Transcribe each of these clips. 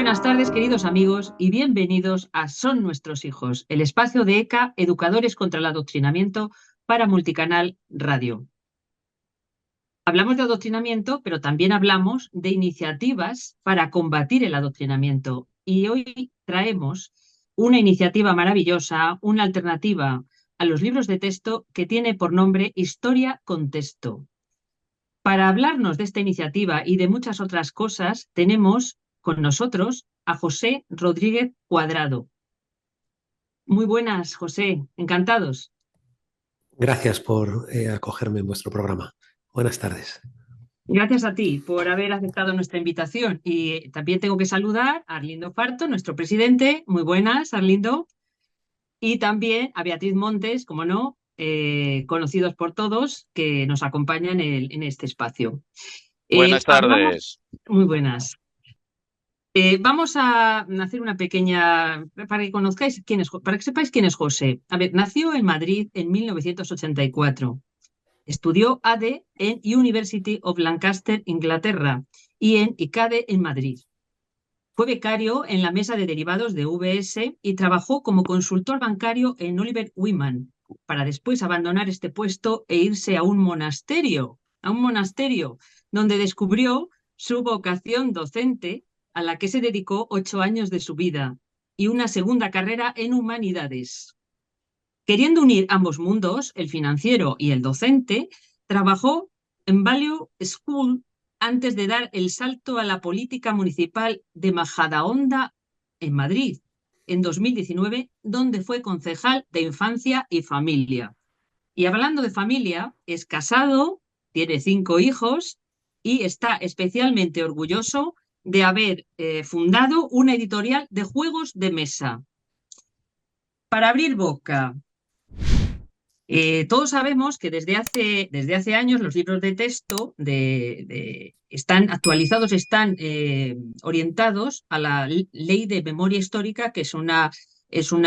buenas tardes, queridos amigos, y bienvenidos a Son Nuestros Hijos, el espacio de ECA, Educadores contra el Adoctrinamiento, para Multicanal Radio. Hablamos de adoctrinamiento, pero también hablamos de iniciativas para combatir el adoctrinamiento. Y hoy traemos una iniciativa maravillosa, una alternativa a los libros de texto que tiene por nombre Historia con Texto. Para hablarnos de esta iniciativa y de muchas otras cosas, tenemos con nosotros a José Rodríguez Cuadrado. Muy buenas, José, encantados. Gracias por acogerme en vuestro programa. Buenas tardes. Gracias a ti por haber aceptado nuestra invitación. Y también tengo que saludar a Arlindo Farto, nuestro presidente. Muy buenas, Arlindo. Y también a Beatriz Montes, como no, conocidos por todos, que nos acompañan en este espacio. Buenas Hablamos, tardes. muy buenas. Vamos a hacer una pequeña, para que conozcáis quién es, para que sepáis quién es José. A ver, nació en Madrid en 1984. Estudió AD en University of Lancaster, Inglaterra, y en ICADE en Madrid. Fue becario en la mesa de derivados de UBS y trabajó como consultor bancario en Oliver Wyman, para después abandonar este puesto e irse a un monasterio, donde descubrió su vocación docente, a la que se dedicó 8 años de su vida, y una segunda carrera en humanidades. Queriendo unir ambos mundos, el financiero y el docente, trabajó en Value School antes de dar el salto a la política municipal de Majadahonda, en Madrid, en 2019, donde fue concejal de Infancia y Familia. Y hablando de familia, es casado, tiene 5 hijos y está especialmente orgulloso de haber fundado una editorial de juegos de mesa. Para abrir boca, todos sabemos que desde hace años los libros de texto están actualizados, están orientados a la ley de memoria histórica, que es una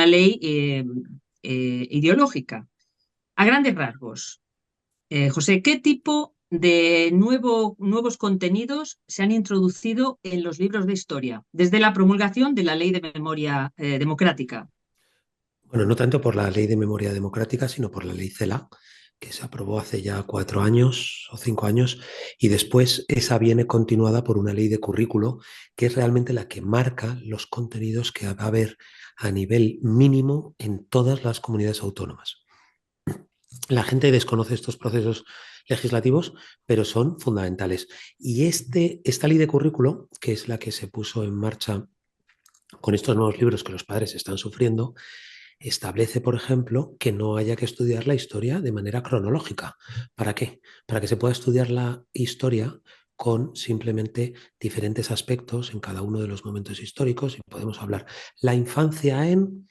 ley ideológica. A grandes rasgos, José, ¿qué tipo de nuevos contenidos se han introducido en los libros de historia desde la promulgación de la ley de memoria democrática? Bueno, no tanto por la Ley de Memoria Democrática, sino por la Ley CELA, que se aprobó hace ya 4 años o 5 años, y después esa viene continuada por una ley de currículo, que es realmente la que marca los contenidos que va a haber a nivel mínimo en todas las comunidades autónomas. La gente desconoce estos procesos legislativos, pero son fundamentales. Y esta ley de currículo, que es la que se puso en marcha con estos nuevos libros que los padres están sufriendo, establece, por ejemplo, que no haya que estudiar la historia de manera cronológica. ¿Para qué? Para que se pueda estudiar la historia con simplemente diferentes aspectos en cada uno de los momentos históricos, y podemos hablar la infancia en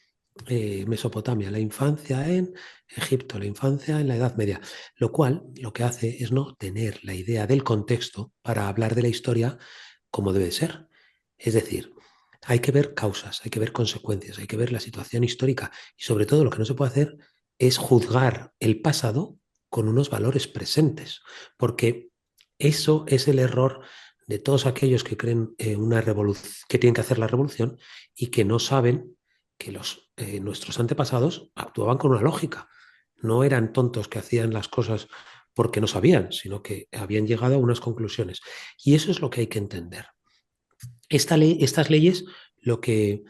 Mesopotamia, la infancia en Egipto, la infancia en la Edad Media, lo cual lo que hace es no tener la idea del contexto para hablar de la historia como debe ser. Es decir, hay que ver causas, hay que ver consecuencias, hay que ver la situación histórica, y sobre todo lo que no se puede hacer es juzgar el pasado con unos valores presentes, porque eso es el error de todos aquellos que creen una revolución, que tienen que hacer la revolución y que no saben que nuestros antepasados actuaban con una lógica. No eran tontos que hacían las cosas porque no sabían, sino que habían llegado a unas conclusiones. Y eso es lo que hay que entender. Estas leyes lo que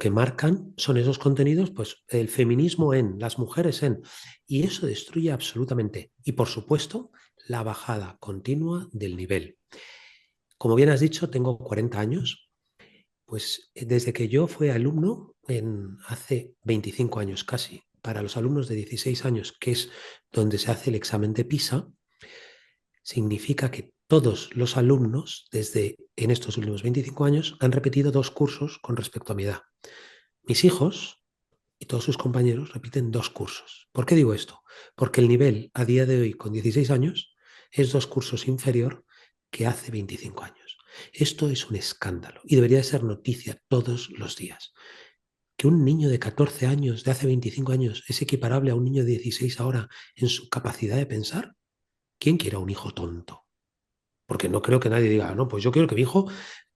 marcan son esos contenidos, pues el feminismo en, las mujeres en, y eso destruye absolutamente. Y por supuesto, la bajada continua del nivel. Como bien has dicho, tengo 40 años, pues desde que yo fui alumno, hace 25 años casi, para los alumnos de 16 años, que es donde se hace el examen de PISA, significa que todos los alumnos en estos últimos 25 años han repetido 2 cursos con respecto a mi edad. Mis hijos y todos sus compañeros repiten 2 cursos. ¿Por qué digo esto? Porque el nivel a día de hoy con 16 años es 2 cursos inferior que hace 25 años. Esto es un escándalo y debería de ser noticia todos los días. Que un niño de 14 años de hace 25 años es equiparable a un niño de 16 ahora en su capacidad de pensar. ¿Quién quiere a un hijo tonto? Porque no creo que nadie diga, no, pues yo quiero que mi hijo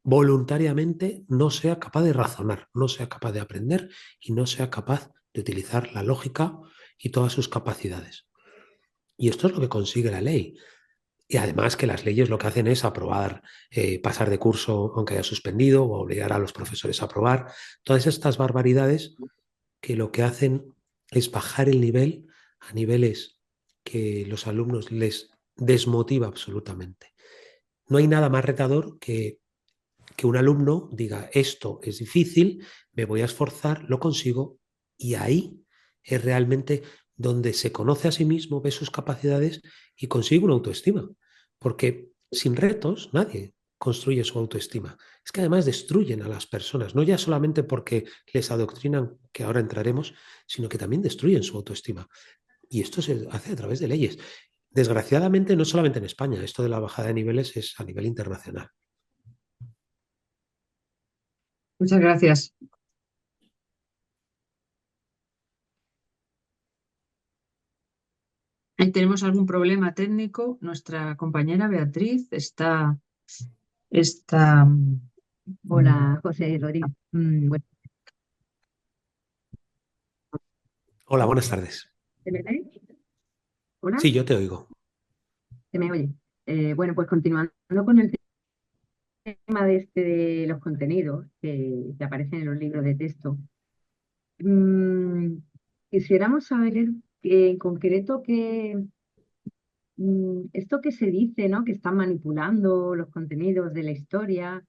voluntariamente no sea capaz de razonar, no sea capaz de aprender y no sea capaz de utilizar la lógica y todas sus capacidades. Y esto es lo que consigue la ley. Y además que las leyes lo que hacen es aprobar, pasar de curso aunque haya suspendido o obligar a los profesores a aprobar. Todas estas barbaridades que lo que hacen es bajar el nivel a niveles que los alumnos les desmotiva absolutamente. No hay nada más retador que un alumno diga, esto es difícil, me voy a esforzar, lo consigo, y ahí es realmente donde se conoce a sí mismo, ve sus capacidades y consigue una autoestima. Porque sin retos nadie construye su autoestima. Es que además destruyen a las personas, no ya solamente porque les adoctrinan, que ahora entraremos, sino que también destruyen su autoestima. Y esto se hace a través de leyes. Desgraciadamente, no solamente en España, esto de la bajada de niveles es a nivel internacional. Muchas gracias. Ahí tenemos algún problema técnico. Nuestra compañera Beatriz está. Hola, José Rodríguez. Bueno, Hola, buenas tardes. ¿se me ve? Hola, Sí, yo te oigo. ¿se me oye? Bueno, pues continuando con el tema de los contenidos que aparecen en los libros de texto, mm, quisiéramos saber en concreto esto que se dice, ¿no? Que están manipulando los contenidos de la historia,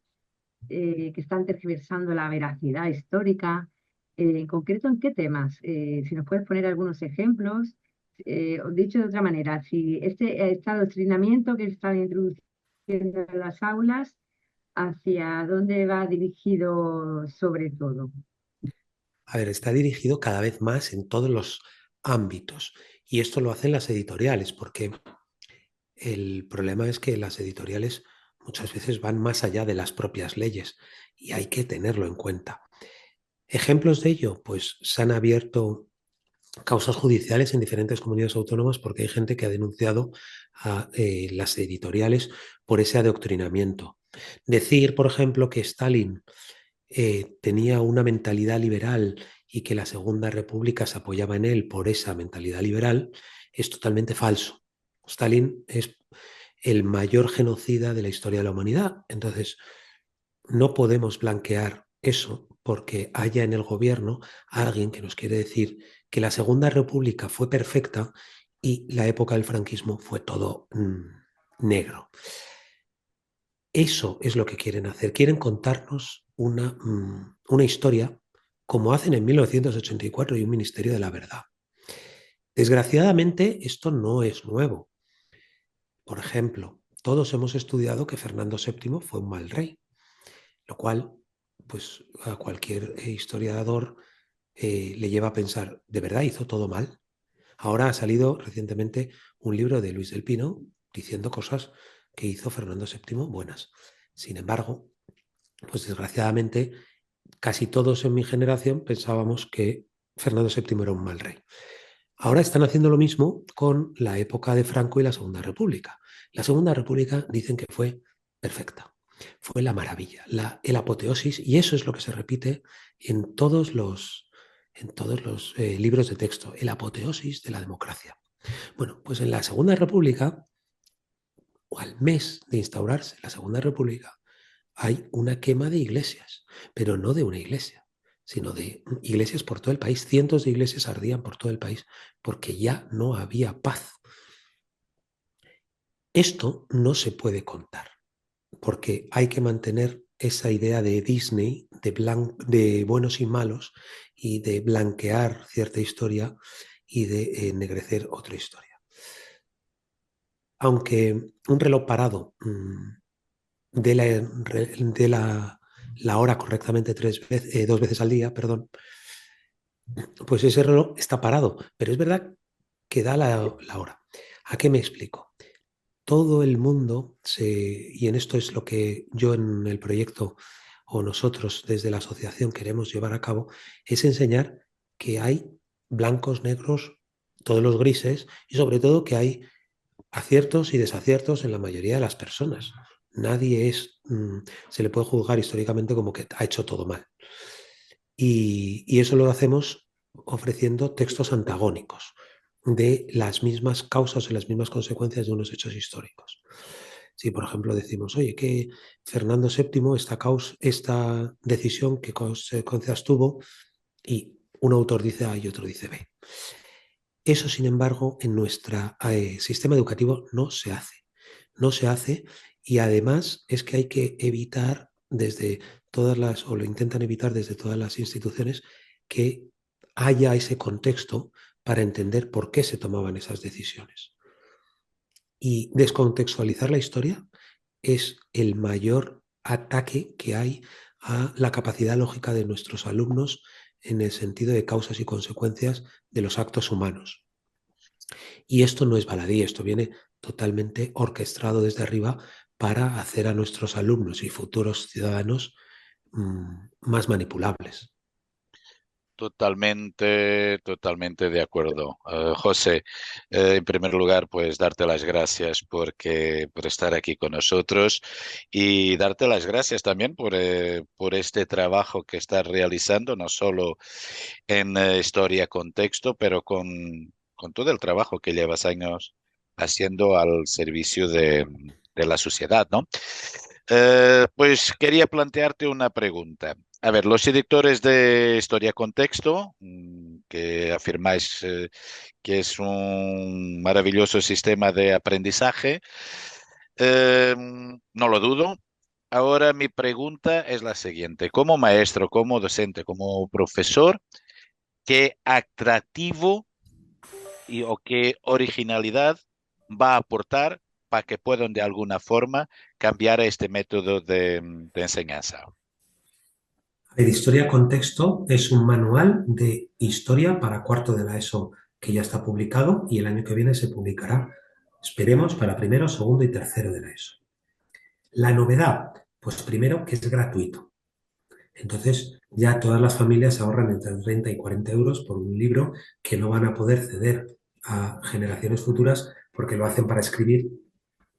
que están tergiversando la veracidad histórica. En concreto, ¿en qué temas? Si nos puedes poner algunos ejemplos. O dicho de otra manera, si este adoctrinamiento que están introduciendo en las aulas, ¿hacia dónde va dirigido sobre todo? A ver, está dirigido cada vez más en todos los ámbitos y esto lo hacen las editoriales porque el problema es que las editoriales muchas veces van más allá de las propias leyes y hay que tenerlo en cuenta. Ejemplos de ello, pues se han abierto causas judiciales en diferentes comunidades autónomas porque hay gente que ha denunciado a las editoriales por ese adoctrinamiento. Decir, por ejemplo, que Stalin tenía una mentalidad liberal y que la Segunda República se apoyaba en él por esa mentalidad liberal es totalmente falso. Stalin es el mayor genocida de la historia de la humanidad. Entonces, no podemos blanquear eso porque haya en el gobierno alguien que nos quiere decir que la Segunda República fue perfecta y la época del franquismo fue todo negro. Eso es lo que quieren hacer. Quieren contarnos una historia como hacen en 1984 y un Ministerio de la Verdad. Desgraciadamente, esto no es nuevo. Por ejemplo, todos hemos estudiado que Fernando VII fue un mal rey, lo cual, pues a cualquier historiador le lleva a pensar, ¿de verdad hizo todo mal? Ahora ha salido recientemente un libro de Luis del Pino diciendo cosas que hizo Fernando VII buenas. Sin embargo, pues desgraciadamente casi todos en mi generación pensábamos que Fernando VII era un mal rey. Ahora están haciendo lo mismo con la época de Franco y la Segunda República. La Segunda República dicen que fue perfecta, fue la maravilla, el apoteosis, y eso es lo que se repite en todos los libros de texto, el apoteosis de la democracia. Bueno, pues en la Segunda República, o al mes de instaurarse la Segunda República, hay una quema de iglesias, pero no de una iglesia, sino de iglesias por todo el país. Cientos de iglesias ardían por todo el país porque ya no había paz. Esto no se puede contar porque hay que mantener esa idea de Disney, de buenos y malos, y de blanquear cierta historia y de ennegrecer otra historia. Aunque un reloj parado de la hora correctamente 2 veces al día, perdón, pues ese reloj está parado, pero es verdad que da la hora. ¿A qué me explico? Todo el mundo, y en esto es lo que yo en el proyecto o nosotros desde la asociación queremos llevar a cabo, es enseñar que hay blancos, negros, todos los grises y sobre todo que hay aciertos y desaciertos en la mayoría de las personas. Nadie se le puede juzgar históricamente como que ha hecho todo mal. Y eso lo hacemos ofreciendo textos antagónicos de las mismas causas y las mismas consecuencias de unos hechos históricos. Si, por ejemplo, decimos, oye, que Fernando VII, esta decisión, ¿qué consecuencias tuvo? Y un autor dice A y otro dice B. Eso, sin embargo, en nuestro sistema educativo no se hace. No se hace, y además es que hay que evitar desde o lo intentan evitar desde todas las instituciones, que haya ese contexto para entender por qué se tomaban esas decisiones. Y descontextualizar la historia es el mayor ataque que hay a la capacidad lógica de nuestros alumnos en el sentido de causas y consecuencias de los actos humanos. Y esto no es baladí, esto viene totalmente orquestado desde arriba para hacer a nuestros alumnos y futuros ciudadanos más manipulables. Totalmente de acuerdo. José, en primer lugar, pues darte las gracias por estar aquí con nosotros y darte las gracias también por este trabajo que estás realizando, no solo en historia contexto, pero con todo el trabajo que llevas años haciendo al servicio de la sociedad, ¿no? Pues quería plantearte una pregunta. A ver, los directores de Historia Contexto, que afirmáis que es un maravilloso sistema de aprendizaje, no lo dudo. Ahora mi pregunta es la siguiente. Como maestro, como docente, como profesor, ¿qué atractivo o qué originalidad va a aportar para que puedan de alguna forma cambiar este método de enseñanza? A ver, Historia Contexto es un manual de historia para cuarto de la ESO que ya está publicado, y el año que viene se publicará, esperemos, para primero, segundo y tercero de la ESO. La novedad, pues primero que es gratuito. Entonces ya todas las familias se ahorran entre 30 y 40 euros por un libro que no van a poder ceder a generaciones futuras porque lo hacen para escribir,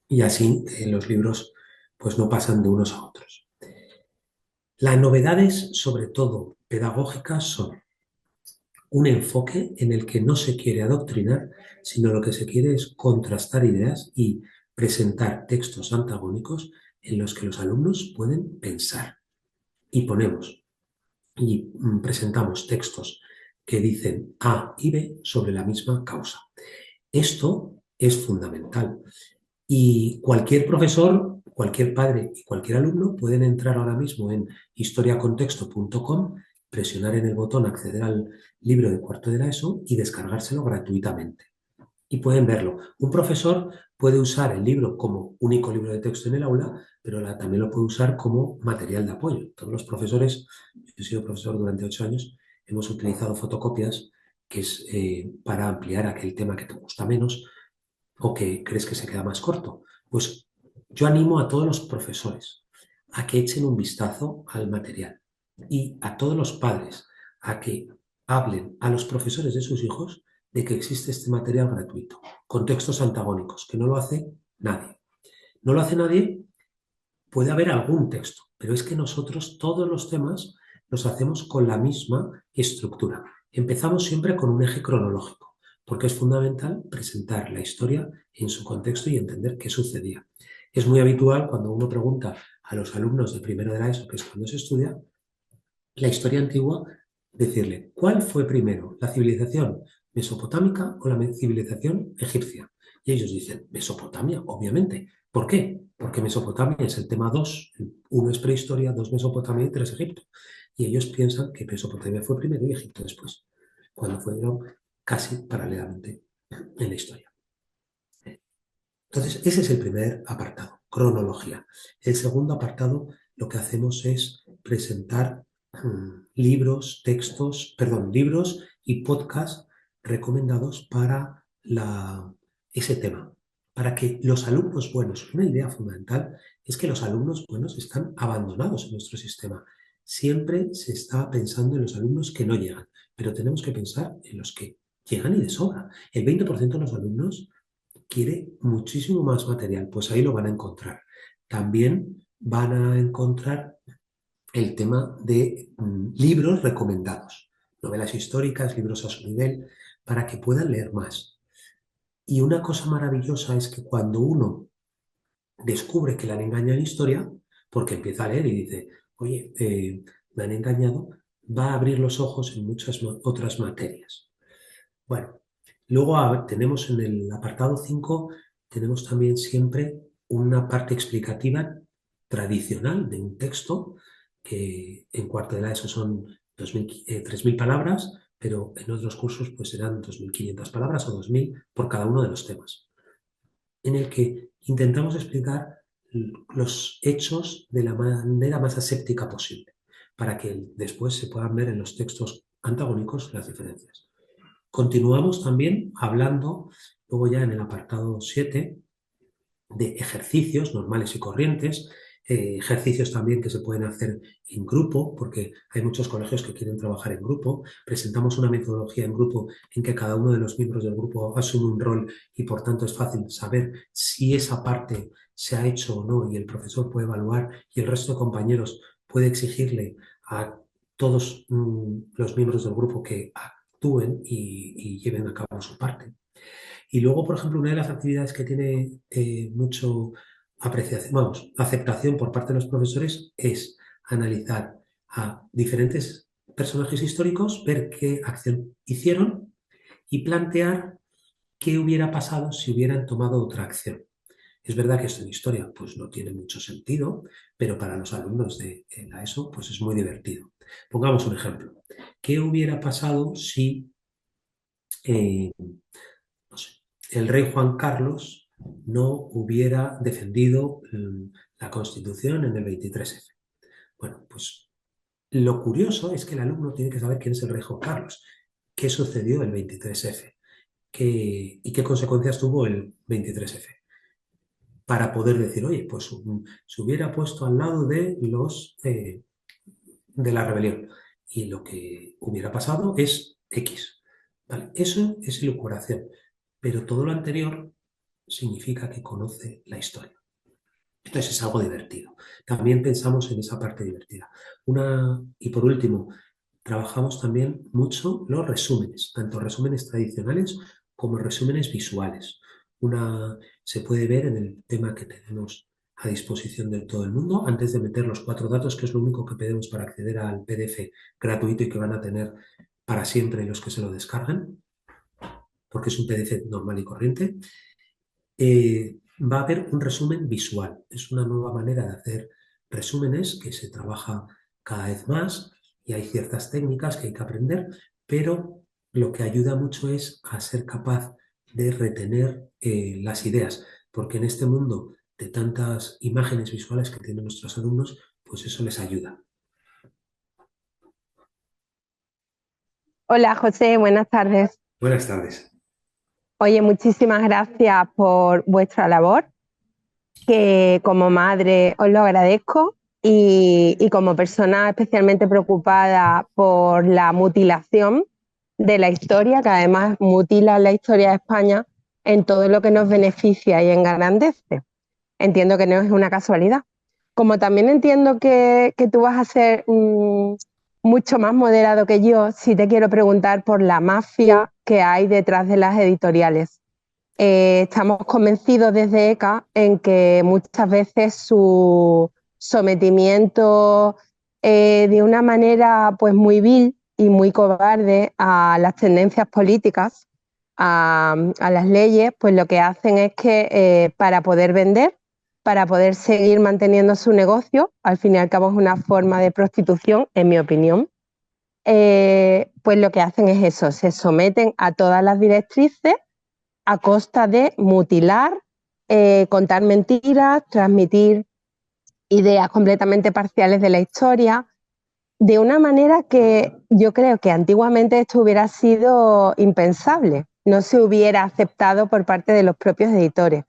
y así los libros pues no pasan de unos a otros. Las novedades, sobre todo pedagógicas, son un enfoque en el que no se quiere adoctrinar, sino lo que se quiere es contrastar ideas y presentar textos antagónicos en los que los alumnos pueden pensar. Y presentamos textos que dicen A y B sobre la misma causa. Esto es fundamental. Y cualquier profesor, cualquier padre y cualquier alumno pueden entrar ahora mismo en historiacontexto.com, presionar en el botón acceder al libro de cuarto de la ESO y descargárselo gratuitamente. Y pueden verlo. Un profesor puede usar el libro como único libro de texto en el aula, pero también lo puede usar como material de apoyo. Todos los profesores, yo he sido profesor durante 8 años, hemos utilizado fotocopias, que es para ampliar aquel tema que te gusta menos o que crees que se queda más corto. Pues yo animo a todos los profesores a que echen un vistazo al material, y a todos los padres a que hablen a los profesores de sus hijos de que existe este material gratuito, con textos antagónicos, que no lo hace nadie. No lo hace nadie, puede haber algún texto, pero es que nosotros todos los temas los hacemos con la misma estructura. Empezamos siempre con un eje cronológico, porque es fundamental presentar la historia en su contexto y entender qué sucedía. Es muy habitual cuando uno pregunta a los alumnos de primero de la ESO, que es cuando se estudia, la historia antigua, decirle, ¿cuál fue primero, la civilización mesopotámica o la civilización egipcia? Y ellos dicen, Mesopotamia, obviamente. ¿Por qué? Porque Mesopotamia es el tema 2, 1 es prehistoria, 2 Mesopotamia y 3 Egipto. Y ellos piensan que Mesopotamia fue primero y Egipto después, cuando fueron casi paralelamente en la historia. Entonces, ese es el primer apartado, cronología. El segundo apartado, lo que hacemos es presentar libros y podcasts recomendados para ese tema, para que los alumnos buenos, una idea fundamental es que los alumnos buenos están abandonados en nuestro sistema. Siempre se está pensando en los alumnos que no llegan, pero tenemos que pensar en los que llegan y de sobra. El 20% de los alumnos quiere muchísimo más material, pues ahí lo van a encontrar. también van a encontrar el tema de libros recomendados, novelas históricas, libros a su nivel, para que puedan leer más. Y una cosa maravillosa es que cuando uno descubre que le han engañado en historia, porque empieza a leer y dice, oye, me han engañado, va a abrir los ojos en muchas otras materias. Bueno, luego tenemos en el apartado 5, tenemos también siempre una parte explicativa tradicional de un texto, que en cuarto de la ESO son 3.000 palabras, pero en otros cursos pues serán 2.500 palabras o 2.000 por cada uno de los temas, en el que intentamos explicar los hechos de la manera más aséptica posible, para que después se puedan ver en los textos antagónicos las diferencias. Continuamos también hablando, luego ya en el apartado 7, de ejercicios normales y corrientes, ejercicios también que se pueden hacer en grupo, porque hay muchos colegios que quieren trabajar en grupo. Presentamos una metodología en grupo en que cada uno de los miembros del grupo asume un rol y por tanto es fácil saber si esa parte se ha hecho o no y el profesor puede evaluar y el resto de compañeros puede exigirle a todos los miembros del grupo que actúen y lleven a cabo su parte. Y luego, por ejemplo, una de las actividades que tiene mucho apreciación, aceptación por parte de los profesores es analizar a diferentes personajes históricos, ver qué acción hicieron y plantear qué hubiera pasado si hubieran tomado otra acción. Es verdad que esto en historia pues no tiene mucho sentido, pero para los alumnos de la ESO pues es muy divertido. Pongamos un ejemplo. ¿Qué hubiera pasado si no sé, el rey Juan Carlos no hubiera defendido la Constitución en el 23F? Bueno, pues lo curioso es que el alumno tiene que saber quién es el rey Juan Carlos, qué sucedió el 23F y qué consecuencias tuvo el 23F, para poder decir, oye, pues se hubiera puesto al lado de los de la rebelión y lo que hubiera pasado es X. ¿Vale? Eso es elucubración, pero todo lo anterior significa que conoce la historia. Entonces es algo divertido. También pensamos en esa parte divertida. Y por último, trabajamos también mucho los resúmenes, tanto resúmenes tradicionales como resúmenes visuales. Se puede ver en el tema que tenemos a disposición de todo el mundo, antes de meter los 4 datos, que es lo único que pedimos para acceder al PDF gratuito y que van a tener para siempre los que se lo descargan, porque es un PDF normal y corriente. Va a haber un resumen visual. Es una nueva manera de hacer resúmenes que se trabaja cada vez más y hay ciertas técnicas que hay que aprender, pero lo que ayuda mucho es a ser capaz de retener las ideas, porque en este mundo de tantas imágenes visuales que tienen nuestros alumnos, pues eso les ayuda. Hola José, buenas tardes. Buenas tardes. Oye, muchísimas gracias por vuestra labor, que como madre os lo agradezco y como persona especialmente preocupada por la mutilación de la historia, que además mutila la historia de España en todo lo que nos beneficia y engrandece. Entiendo que no es una casualidad. Como también entiendo que tú vas a ser mucho más moderado que yo, sí te quiero preguntar por la mafia que hay detrás de las editoriales. Estamos convencidos desde ECA en que muchas veces su sometimiento de una manera pues muy vil y muy cobarde a las tendencias políticas, a las leyes, pues lo que hacen es que para poder vender, para poder seguir manteniendo su negocio, al fin y al cabo es una forma de prostitución, en mi opinión, pues lo que hacen es eso, se someten a todas las directrices a costa de mutilar, contar mentiras, transmitir ideas completamente parciales de la historia, de una manera que yo creo que antiguamente esto hubiera sido impensable, no se hubiera aceptado por parte de los propios editores.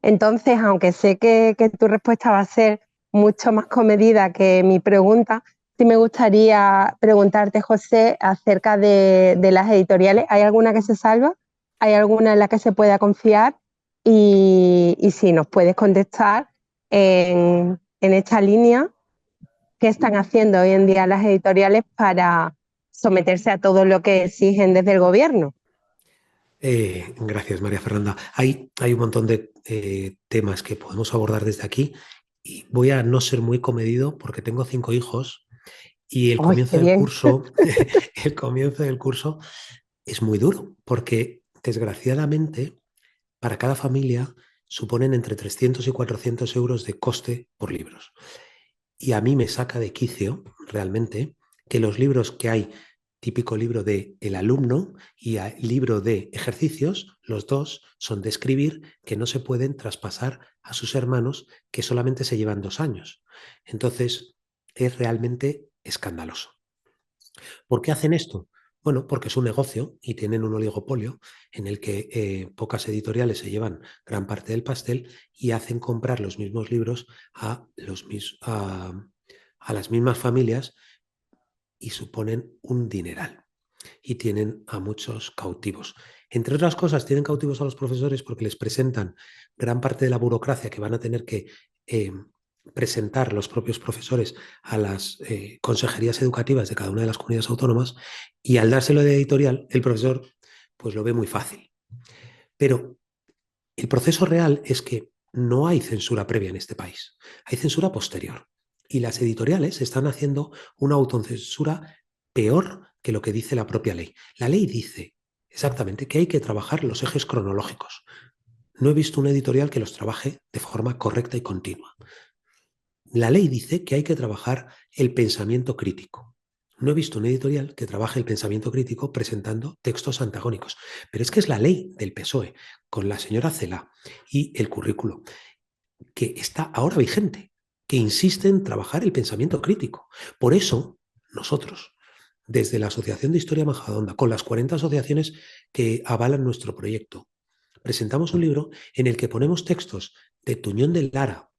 Entonces, aunque sé que tu respuesta va a ser mucho más comedida que mi pregunta, sí me gustaría preguntarte, José, acerca de las editoriales. ¿Hay alguna que se salva? ¿Hay alguna en la que se pueda confiar? Y si nos puedes contestar, en esta línea. ¿Qué están haciendo hoy en día las editoriales para someterse a todo lo que exigen desde el gobierno? Gracias, María Fernanda. Hay un montón de temas que podemos abordar desde aquí y voy a no ser muy comedido porque tengo 5 hijos y el ¡Ay, comienzo qué del bien! curso, el comienzo del curso es muy duro porque desgraciadamente para cada familia suponen entre 300 y 400 euros de coste por libros. Y a mí me saca de quicio realmente que los libros que hay, típico libro de el alumno y libro de ejercicios, los dos son de escribir que no se pueden traspasar a sus hermanos que solamente se llevan 2 años. Entonces, es realmente escandaloso. ¿Por qué hacen esto? Bueno, porque es un negocio y tienen un oligopolio en el que pocas editoriales se llevan gran parte del pastel y hacen comprar los mismos libros a las mismas familias y suponen un dineral. Y tienen a muchos cautivos. Entre otras cosas, tienen cautivos a los profesores porque les presentan gran parte de la burocracia que van a tener que presentar los propios profesores a las consejerías educativas de cada una de las comunidades autónomas y al dárselo de editorial, el profesor pues lo ve muy fácil. Pero el proceso real es que no hay censura previa en este país, hay censura posterior. Y las editoriales están haciendo una autocensura peor que lo que dice la propia ley. La ley dice exactamente que hay que trabajar los ejes cronológicos. No he visto una editorial que los trabaje de forma correcta y continua. La ley dice que hay que trabajar el pensamiento crítico. No he visto una editorial que trabaje el pensamiento crítico presentando textos antagónicos. Pero es que es la ley del PSOE, con la señora Cela y el currículo, que está ahora vigente, que insiste en trabajar el pensamiento crítico. Por eso, nosotros, desde la Asociación de Historia Majadahonda, con las 40 asociaciones que avalan nuestro proyecto, presentamos un libro en el que ponemos textos de Tuñón de Lara,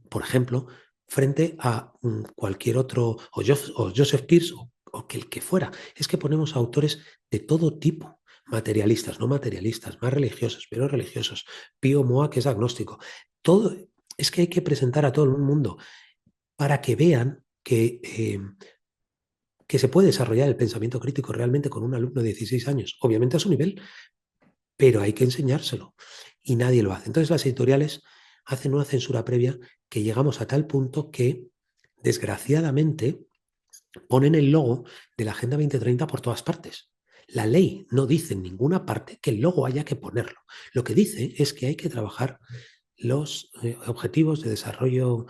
por ejemplo, frente a cualquier otro, o Joseph Peirce, o que el que fuera. Es que ponemos autores de todo tipo, materialistas, no materialistas, más religiosos, pero religiosos, Pío Moa, que es agnóstico. Todo, es que hay que presentar a todo el mundo para que vean que se puede desarrollar el pensamiento crítico realmente con un alumno de 16 años, obviamente a su nivel, pero hay que enseñárselo y nadie lo hace. Entonces las editoriales hacen una censura previa que llegamos a tal punto que, desgraciadamente, ponen el logo de la Agenda 2030 por todas partes. La ley no dice en ninguna parte que el logo haya que ponerlo. Lo que dice es que hay que trabajar los objetivos de desarrollo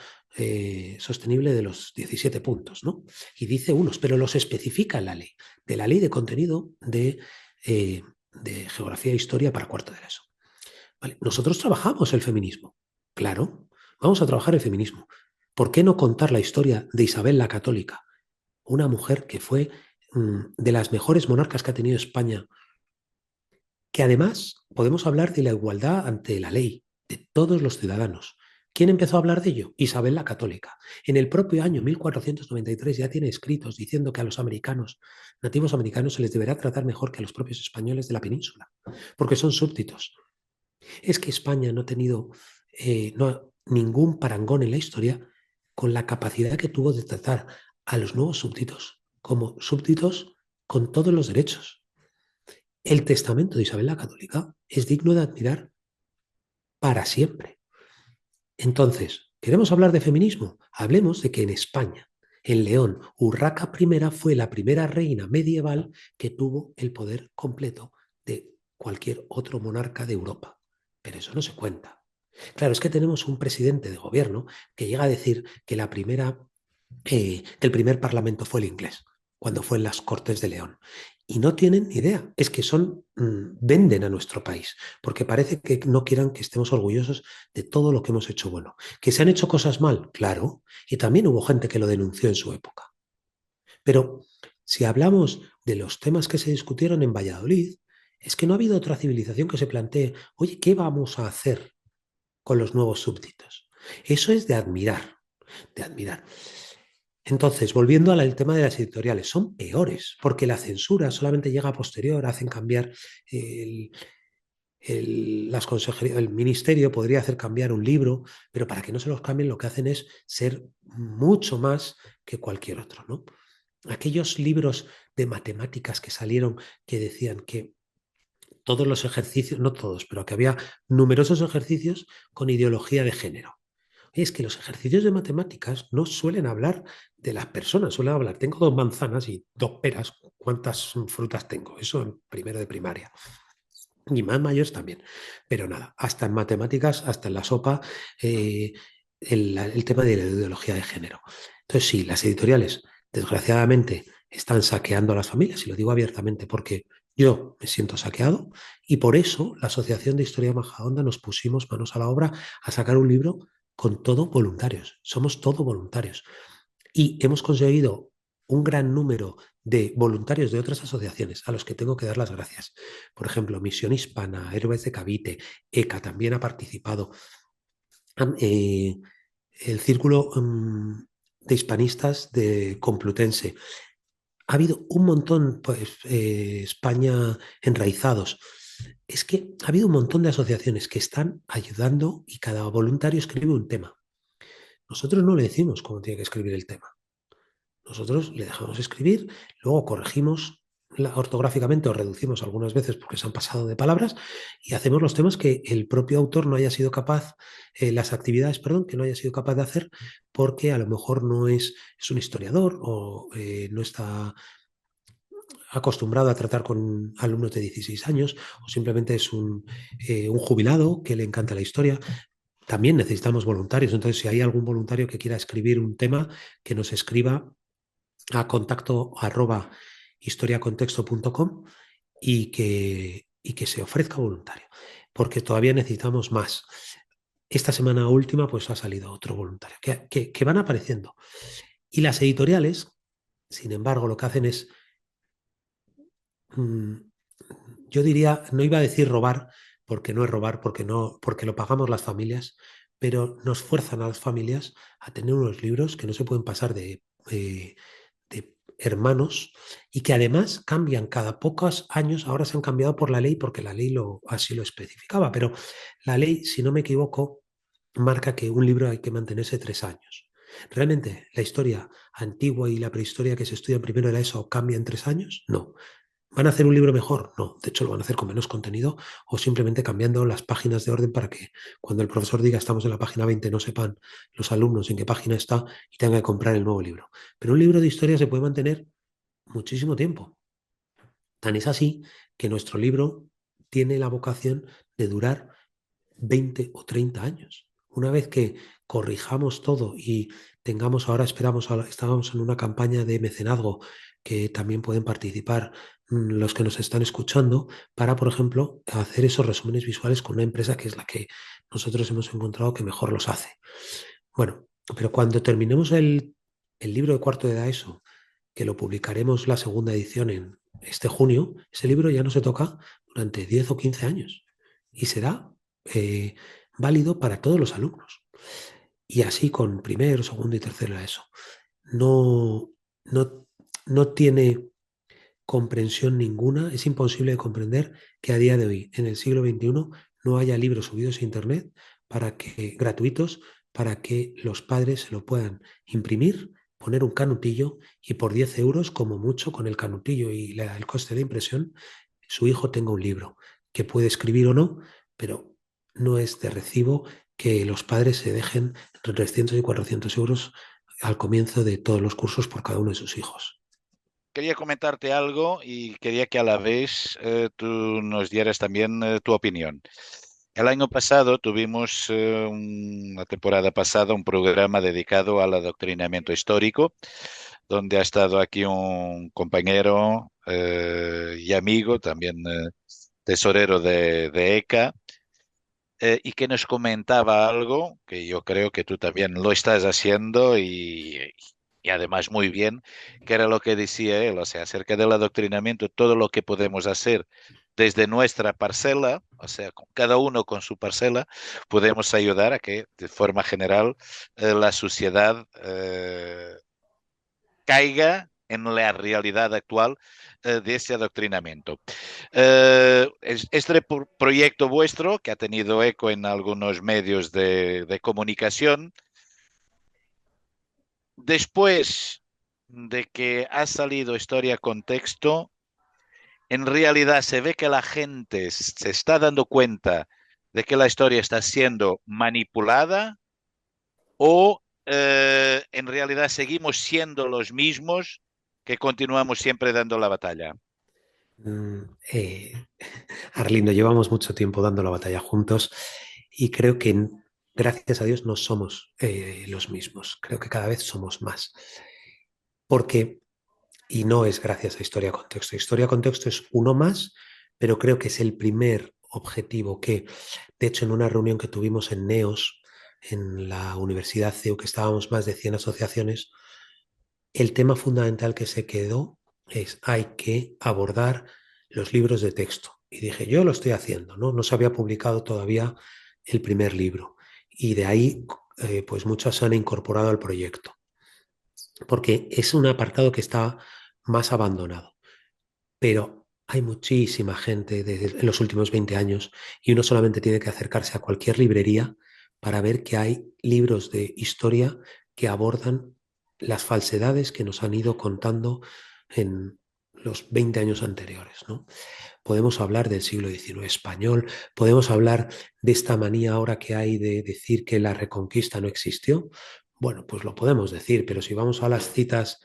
sostenible de los 17 puntos, ¿no? Y dice unos, pero los especifica en la ley, de la ley de contenido de geografía e historia para cuarto de ESO. ¿Vale? Nosotros trabajamos el feminismo, claro, vamos a trabajar el feminismo. ¿Por qué no contar la historia de Isabel la Católica? Una mujer que fue de las mejores monarcas que ha tenido España, que además podemos hablar de la igualdad ante la ley de todos los ciudadanos. ¿Quién empezó a hablar de ello? Isabel la Católica. En el propio año 1493 ya tiene escritos diciendo que a los americanos, nativos americanos, se les deberá tratar mejor que a los propios españoles de la península, porque son súbditos. Es que España no ha tenido ningún parangón en la historia con la capacidad que tuvo de tratar a los nuevos súbditos como súbditos con todos los derechos. El testamento de Isabel la Católica es digno de admirar para siempre. Entonces, ¿queremos hablar de feminismo? Hablemos de que en España, en León, Urraca I fue la primera reina medieval que tuvo el poder completo de cualquier otro monarca de Europa. Pero eso no se cuenta. Claro, es que tenemos un presidente de gobierno que llega a decir que que el primer parlamento fue el inglés, cuando fue en las Cortes de León. Y no tienen ni idea, es que venden a nuestro país, porque parece que no quieran que estemos orgullosos de todo lo que hemos hecho bueno. ¿Que se han hecho cosas mal? Claro, y también hubo gente que lo denunció en su época. Pero si hablamos de los temas que se discutieron en Valladolid, es que no ha habido otra civilización que se plantee, oye, ¿qué vamos a hacer con los nuevos súbditos? Eso es de admirar, de admirar. Entonces, volviendo al tema de las editoriales, son peores, porque la censura solamente llega a posterior, hacen cambiar el el ministerio podría hacer cambiar un libro, pero para que no se los cambien lo que hacen es ser mucho más que cualquier otro, ¿no? Aquellos libros de matemáticas que salieron que decían que todos los ejercicios, no todos, pero que había numerosos ejercicios con ideología de género. Es que los ejercicios de matemáticas no suelen hablar de las personas, suelen hablar, tengo 2 manzanas y 2 peras, ¿cuántas frutas tengo? Eso en primero de primaria. Y más mayores también. Pero nada, hasta en matemáticas, hasta en la sopa, el tema de la ideología de género. Entonces sí, las editoriales, desgraciadamente, están saqueando a las familias, y lo digo abiertamente porque yo me siento saqueado, y por eso la Asociación de Historia de Majadahonda nos pusimos manos a la obra a sacar un libro con todo voluntarios. Somos todo voluntarios. Y hemos conseguido un gran número de voluntarios de otras asociaciones a los que tengo que dar las gracias. Por ejemplo, Misión Hispana, Héroes de Cavite, ECA también ha participado. El Círculo de Hispanistas de Complutense. Ha habido un montón, pues España Enraizados. Es que ha habido un montón de asociaciones que están ayudando y cada voluntario escribe un tema. Nosotros no le decimos cómo tiene que escribir el tema. Nosotros le dejamos escribir, luego corregimos ortográficamente o reducimos algunas veces porque se han pasado de palabras, y hacemos los temas que el propio autor no haya sido capaz, las actividades, perdón, que no haya sido capaz de hacer porque a lo mejor no es un historiador o no está acostumbrado a tratar con alumnos de 16 años, o simplemente es un jubilado que le encanta la historia. También necesitamos voluntarios. Entonces, si hay algún voluntario que quiera escribir un tema, que nos escriba a contacto@historiacontexto.com y que se ofrezca voluntario, porque todavía necesitamos más. Esta semana última pues ha salido otro voluntario, que van apareciendo. Y las editoriales, sin embargo, lo que hacen es, yo diría, no iba a decir robar, porque no es robar, porque lo pagamos las familias, pero nos fuerzan a las familias a tener unos libros que no se pueden pasar de hermanos, y que además cambian cada pocos años. Ahora se han cambiado por la ley porque la ley así lo especificaba, pero la ley, si no me equivoco, marca que un libro hay que mantenerse 3 años. ¿Realmente la historia antigua y la prehistoria que se estudia en primero de la ESO cambia en 3 años? No. ¿Van a hacer un libro mejor? No, de hecho lo van a hacer con menos contenido o simplemente cambiando las páginas de orden para que cuando el profesor diga estamos en la página 20 no sepan los alumnos en qué página está y tengan que comprar el nuevo libro. Pero un libro de historia se puede mantener muchísimo tiempo. Tan es así que nuestro libro tiene la vocación de durar 20 o 30 años. Una vez que corrijamos todo y estamos en una campaña de mecenazgo que también pueden participar los que nos están escuchando para, por ejemplo, hacer esos resúmenes visuales con una empresa que es la que nosotros hemos encontrado que mejor los hace. Bueno, pero cuando terminemos el libro de cuarto de ESO, que lo publicaremos la segunda edición en este junio, ese libro ya no se toca durante 10 o 15 años y será válido para todos los alumnos. Y así con primero, segundo y tercero de ESO. No, no tiene comprensión ninguna, es imposible de comprender que a día de hoy, en el siglo XXI, no haya libros subidos a Internet gratuitos para que los padres se lo puedan imprimir, poner un canutillo y por 10 euros, como mucho, con el canutillo y el coste de impresión, su hijo tenga un libro que puede escribir o no, pero no es de recibo que los padres se dejen 300 y 400 euros al comienzo de todos los cursos por cada uno de sus hijos. Quería comentarte algo y quería que a la vez tú nos dieras también tu opinión. El año pasado tuvimos, una temporada pasada, un programa dedicado al adoctrinamiento histórico, donde ha estado aquí un compañero y amigo, también tesorero de ECA, y que nos comentaba algo que yo creo que tú también lo estás haciendo y además muy bien, que era lo que decía él, o sea, acerca del adoctrinamiento, todo lo que podemos hacer desde nuestra parcela, o sea, cada uno con su parcela, podemos ayudar a que de forma general la sociedad caiga en la realidad actual de ese adoctrinamiento. Este proyecto vuestro, que ha tenido eco en algunos medios de comunicación, después de que ha salido Historia Contexto, en realidad se ve que la gente se está dando cuenta de que la historia está siendo manipulada o en realidad seguimos siendo los mismos que continuamos siempre dando la batalla. Mm, eh, Arlindo, llevamos mucho tiempo dando la batalla juntos y creo que, gracias a Dios, no somos los mismos. Creo que cada vez somos más. Porque, y no es gracias a Historia Contexto. Historia Contexto es uno más, pero creo que es el primer objetivo que, de hecho, en una reunión que tuvimos en NEOS, en la Universidad CEU, que estábamos más de 100 asociaciones, el tema fundamental que se quedó es hay que abordar los libros de texto. Y dije, yo lo estoy haciendo, ¿no? No se había publicado todavía el primer libro. Y de ahí, pues muchos se han incorporado al proyecto. Porque es un apartado que está más abandonado. Pero hay muchísima gente en los últimos 20 años y uno solamente tiene que acercarse a cualquier librería para ver que hay libros de historia que abordan las falsedades que nos han ido contando en los 20 años anteriores, ¿no? Podemos hablar del siglo XIX español, podemos hablar de esta manía ahora que hay de decir que la Reconquista no existió. Bueno, pues lo podemos decir, pero si vamos a las citas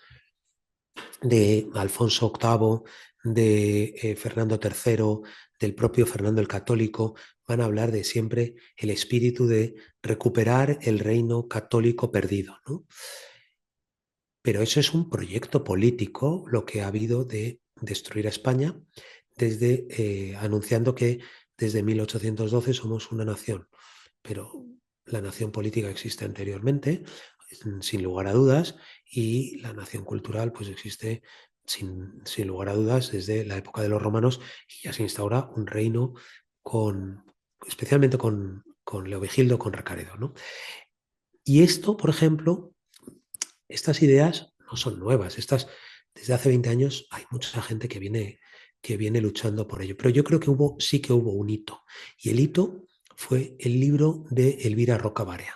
de Alfonso VIII, de Fernando III, del propio Fernando el Católico, van a hablar de siempre el espíritu de recuperar el reino católico perdido, ¿no? Pero eso es un proyecto político, lo que ha habido de destruir a España, desde anunciando que desde 1812 somos una nación, pero la nación política existe anteriormente, sin lugar a dudas, y la nación cultural pues existe sin lugar a dudas desde la época de los romanos y ya se instaura un reino especialmente con Leovigildo, con Recaredo, ¿no? Y esto, por ejemplo, estas ideas no son nuevas, desde hace 20 años hay mucha gente que viene luchando por ello, pero yo creo que sí que hubo un hito, y el hito fue el libro de Elvira Roca Barea.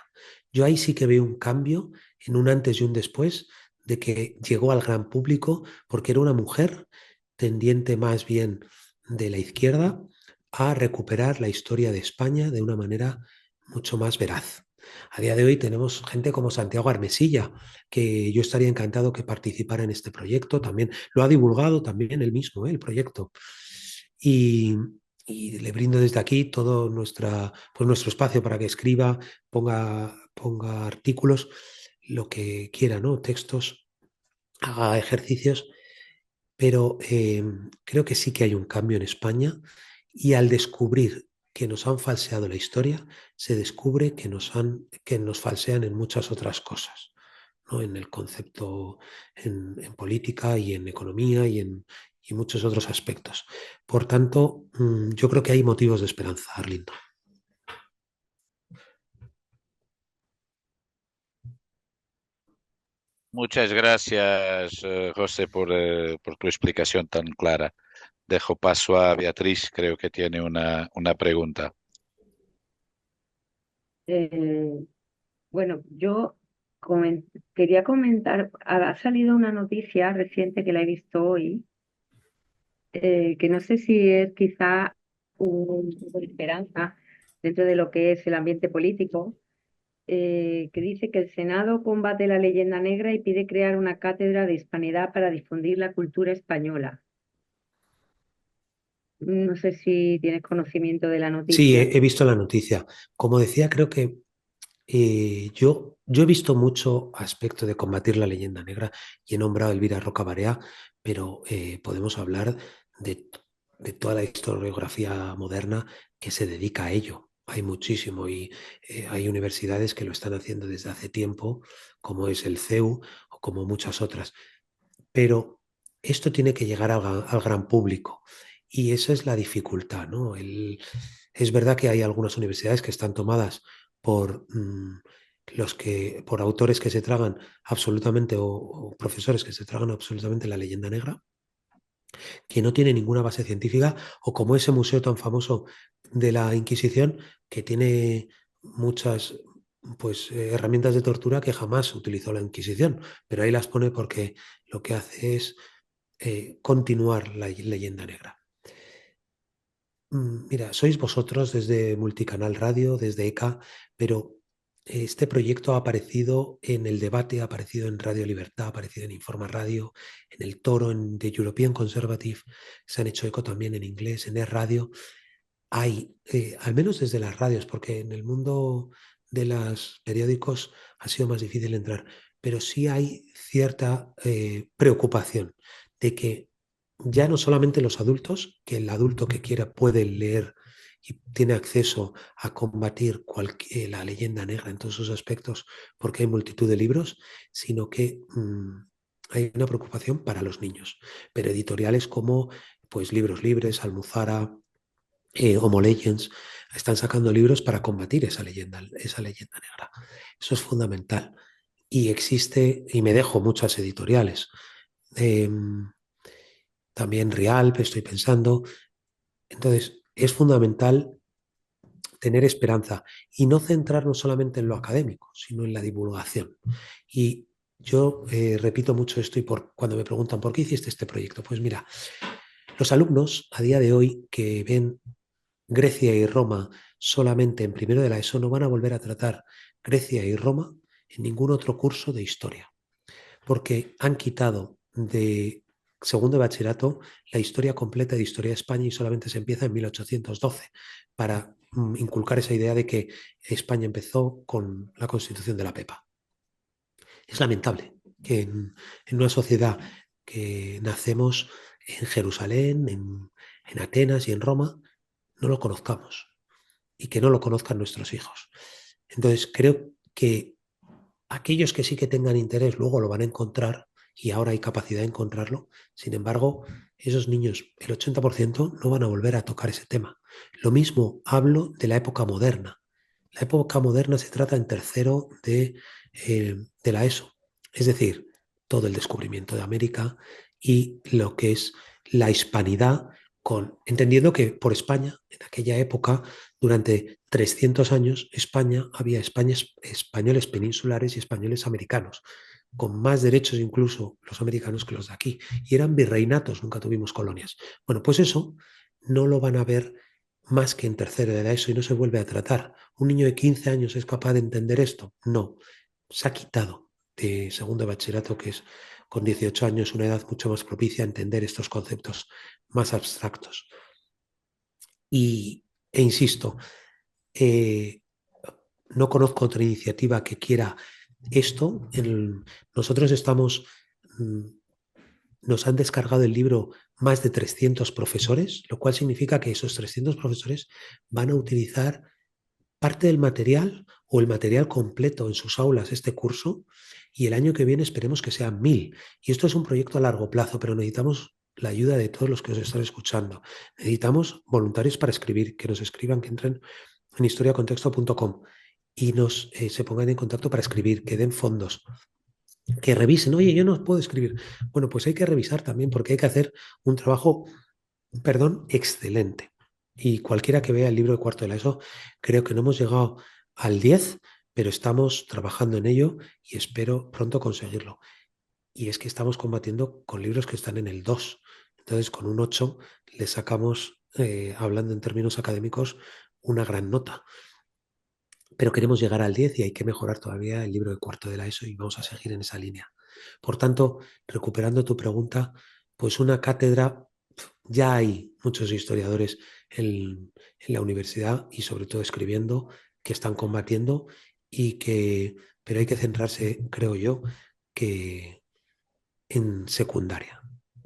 Yo ahí sí que veo un cambio, en un antes y un después, de que llegó al gran público, porque era una mujer tendiente más bien de la izquierda a recuperar la historia de España de una manera mucho más veraz. A día de hoy tenemos gente como Santiago Armesilla, que yo estaría encantado que participara en este proyecto. También lo ha divulgado también él mismo, el proyecto. Y, y le brindo desde aquí todo pues nuestro espacio para que escriba, ponga artículos, lo que quiera, ¿no? Textos, haga ejercicios, pero creo que sí que hay un cambio en España y al descubrir que nos han falseado la historia, se descubre que nos falsean en muchas otras cosas, ¿no? En el concepto, en política y en economía y muchos otros aspectos. Por tanto, yo creo que hay motivos de esperanza, Arlindo. Muchas gracias, José, por tu explicación tan clara. Dejo paso a Beatriz, creo que tiene una pregunta. Eh, bueno, yo quería comentar, ha salido una noticia reciente que la he visto hoy, que no sé si es quizá un poco de esperanza dentro de lo que es el ambiente político, que dice que el Senado combate la leyenda negra y pide crear una cátedra de hispanidad para difundir la cultura española. No sé si tienes conocimiento de la Sí, noticia. he visto la noticia. Como decía, creo que yo he visto mucho aspecto de combatir la leyenda negra y he nombrado a Elvira Roca Barea, pero podemos hablar de, de toda la historiografía moderna que se dedica a ello. Hay muchísimo y hay universidades que lo están haciendo desde hace tiempo, como es el CEU o como muchas otras. Pero esto tiene que llegar al gran público y esa es la dificultad, ¿no? Es verdad que hay algunas universidades que están tomadas por los que, por autores que se tragan absolutamente o profesores que se tragan absolutamente la leyenda negra, que no tiene ninguna base científica, o como ese museo tan famoso de la Inquisición, que tiene muchas pues, herramientas de tortura que jamás utilizó la Inquisición, pero ahí las pone porque lo que hace es continuar la leyenda negra. Mira, sois vosotros desde Multicanal Radio, desde ECA, pero este proyecto ha aparecido en El Debate, ha aparecido en Radio Libertad, ha aparecido en Informa Radio, en El Toro, en The European Conservative, se han hecho eco también en inglés, en E-Radio. Hay, al menos desde las radios, porque en el mundo de los periódicos ha sido más difícil entrar, pero sí hay cierta preocupación de que ya no solamente los adultos, que el adulto que quiera puede leer y tiene acceso a combatir la leyenda negra en todos sus aspectos, porque hay multitud de libros, sino que hay una preocupación para los niños. Pero editoriales como pues, Libros Libres, Almuzara, Homo Legends, están sacando libros para combatir esa leyenda negra. Eso es fundamental. Y existe, y me dejo muchas editoriales. Eh, También Rialp, estoy pensando. Entonces, es fundamental tener esperanza y no centrarnos solamente en lo académico, sino en la divulgación. Y yo repito mucho esto cuando me preguntan, ¿por qué hiciste este proyecto? Pues mira, los alumnos a día de hoy que ven Grecia y Roma solamente en primero de la ESO no van a volver a tratar Grecia y Roma en ningún otro curso de historia, porque han quitado de segundo de bachillerato la historia completa de historia de España y solamente se empieza en 1812 para inculcar esa idea de que España empezó con la Constitución de la Pepa. Es lamentable que en una sociedad que nacemos en Jerusalén, en Atenas y en Roma, no lo conozcamos y que no lo conozcan nuestros hijos. Entonces, creo que aquellos que sí que tengan interés luego lo van a encontrar y ahora hay capacidad de encontrarlo. Sin embargo, esos niños, el 80%, no van a volver a tocar ese tema. Lo mismo hablo de la época moderna. La época moderna se trata en tercero de la ESO, es decir, todo el descubrimiento de América y lo que es la hispanidad, entendiendo que por España, en aquella época, durante 300 años, había españoles peninsulares y españoles americanos, con más derechos incluso los americanos que los de aquí, y eran virreinatos, nunca tuvimos colonias. Bueno, pues eso no lo van a ver más que en tercero de la ESO y no se vuelve a tratar. ¿Un niño de 15 años es capaz de entender esto? No, se ha quitado de segundo de bachillerato, que es con 18 años una edad mucho más propicia a entender estos conceptos más abstractos. E insisto, no conozco otra iniciativa que quiera esto. Nosotros nos han descargado el libro más de 300 profesores, lo cual significa que esos 300 profesores van a utilizar parte del material o el material completo en sus aulas este curso, y el año que viene esperemos que sean 1000. Y esto es un proyecto a largo plazo, pero necesitamos la ayuda de todos los que os están escuchando. Necesitamos voluntarios para escribir, que nos escriban, que entren en historiacontexto.com y se pongan en contacto para escribir, que den fondos, que revisen. Oye, yo no puedo escribir. Bueno, pues hay que revisar también porque hay que hacer un trabajo, perdón, excelente. Y cualquiera que vea el libro de cuarto de la ESO, creo que no hemos llegado al 10, pero estamos trabajando en ello y espero pronto conseguirlo. Y es que estamos combatiendo con libros que están en el 2. Entonces, con un 8 le sacamos, hablando en términos académicos, una gran nota. Pero queremos llegar al 10 y hay que mejorar todavía el libro de cuarto de la ESO y vamos a seguir en esa línea. Por tanto, recuperando tu pregunta, pues una cátedra, ya hay muchos historiadores en la universidad y sobre todo escribiendo que están combatiendo pero hay que centrarse, creo yo, que en secundaria,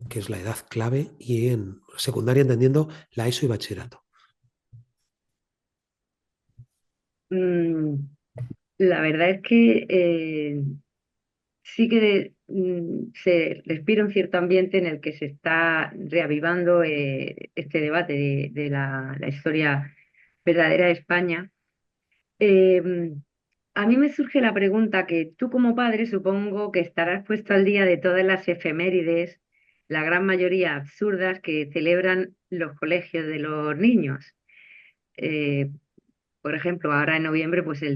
que es la edad clave, y en secundaria entendiendo la ESO y bachillerato. Mm, la verdad es que sí que se respira un cierto ambiente en el que se está reavivando este debate de la historia verdadera de España. Eh, a mí me surge la pregunta que tú como padre supongo que estarás puesto al día de todas las efemérides, la gran mayoría absurdas, que celebran los colegios de los niños. Eh, por ejemplo, ahora en noviembre, pues el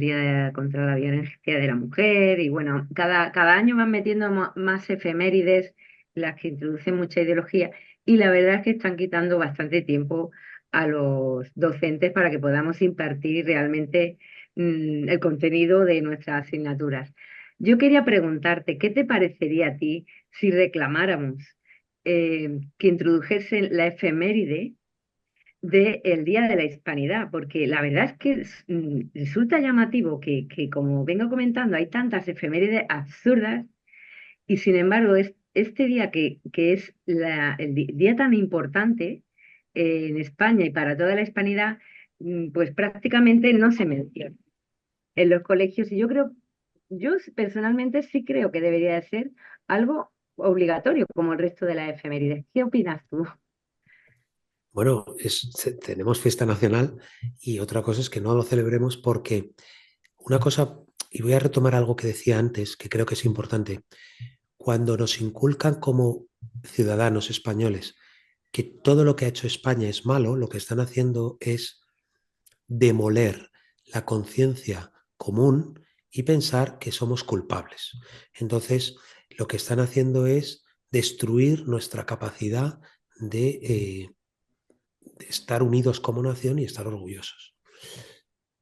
contra la Violencia de la Mujer, y bueno, cada año van metiendo más efemérides, las que introducen mucha ideología, y la verdad es que están quitando bastante tiempo a los docentes para que podamos impartir realmente el contenido de nuestras asignaturas. Yo quería preguntarte, ¿qué te parecería a ti si reclamáramos que introdujesen la efeméride del Día de la Hispanidad? Porque la verdad es que resulta llamativo que, como vengo comentando, hay tantas efemérides absurdas y sin embargo este día que es día tan importante en España y para toda la Hispanidad, pues prácticamente no se menciona en los colegios. Y yo personalmente sí creo que debería de ser algo obligatorio como el resto de las efemérides. ¿Qué opinas tú? Bueno, tenemos fiesta nacional y otra cosa es que no lo celebremos porque una cosa, y voy a retomar algo que decía antes, que creo que es importante, cuando nos inculcan como ciudadanos españoles que todo lo que ha hecho España es malo, lo que están haciendo es demoler la conciencia común y pensar que somos culpables. Entonces, lo que están haciendo es destruir nuestra capacidad de estar unidos como nación y estar orgullosos.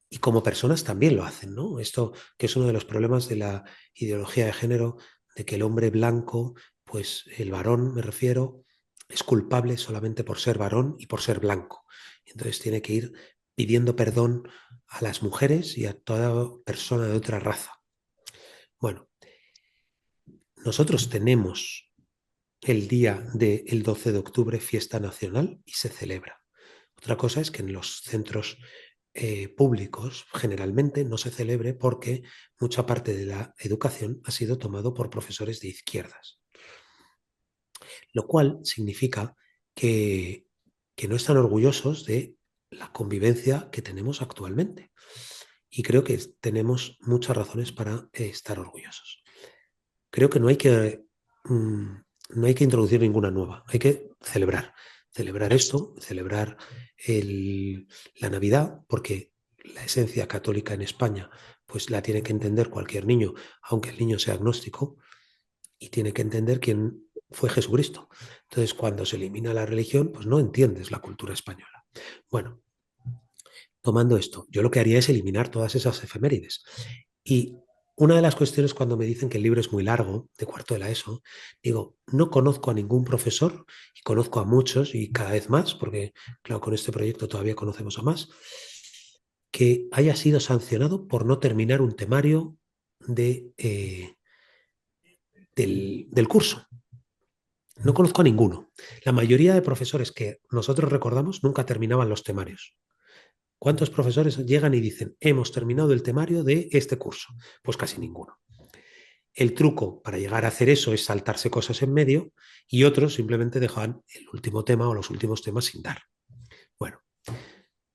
Y como personas también lo hacen, ¿no? Esto que es uno de los problemas de la ideología de género, de que el hombre blanco, pues el varón, me refiero, es culpable solamente por ser varón y por ser blanco. Entonces tiene que ir pidiendo perdón a las mujeres y a toda persona de otra raza. Bueno, nosotros tenemos el día del 12 de octubre fiesta nacional y se celebra. Otra cosa es que en los centros públicos generalmente no se celebre porque mucha parte de la educación ha sido tomado por profesores de izquierdas, lo cual significa que, que no están orgullosos de la convivencia que tenemos actualmente. Y creo que tenemos muchas razones para estar orgullosos. Creo que no hay que introducir ninguna nueva, hay que celebrar esto, celebrar la Navidad, porque la esencia católica en España pues la tiene que entender cualquier niño, aunque el niño sea agnóstico, y tiene que entender quién fue Jesucristo. Entonces, cuando se elimina la religión, pues no entiendes la cultura española. Bueno, tomando esto, yo lo que haría es eliminar todas esas efemérides. Y una de las cuestiones cuando me dicen que el libro es muy largo, de cuarto de la ESO, digo, no conozco a ningún profesor, y conozco a muchos y cada vez más, porque claro, con este proyecto todavía conocemos a más, que haya sido sancionado por no terminar un temario del curso. No conozco a ninguno. La mayoría de profesores que nosotros recordamos nunca terminaban los temarios. ¿Cuántos profesores llegan y dicen, hemos terminado el temario de este curso? Pues casi ninguno. El truco para llegar a hacer eso es saltarse cosas en medio y otros simplemente dejan el último tema o los últimos temas sin dar. Bueno,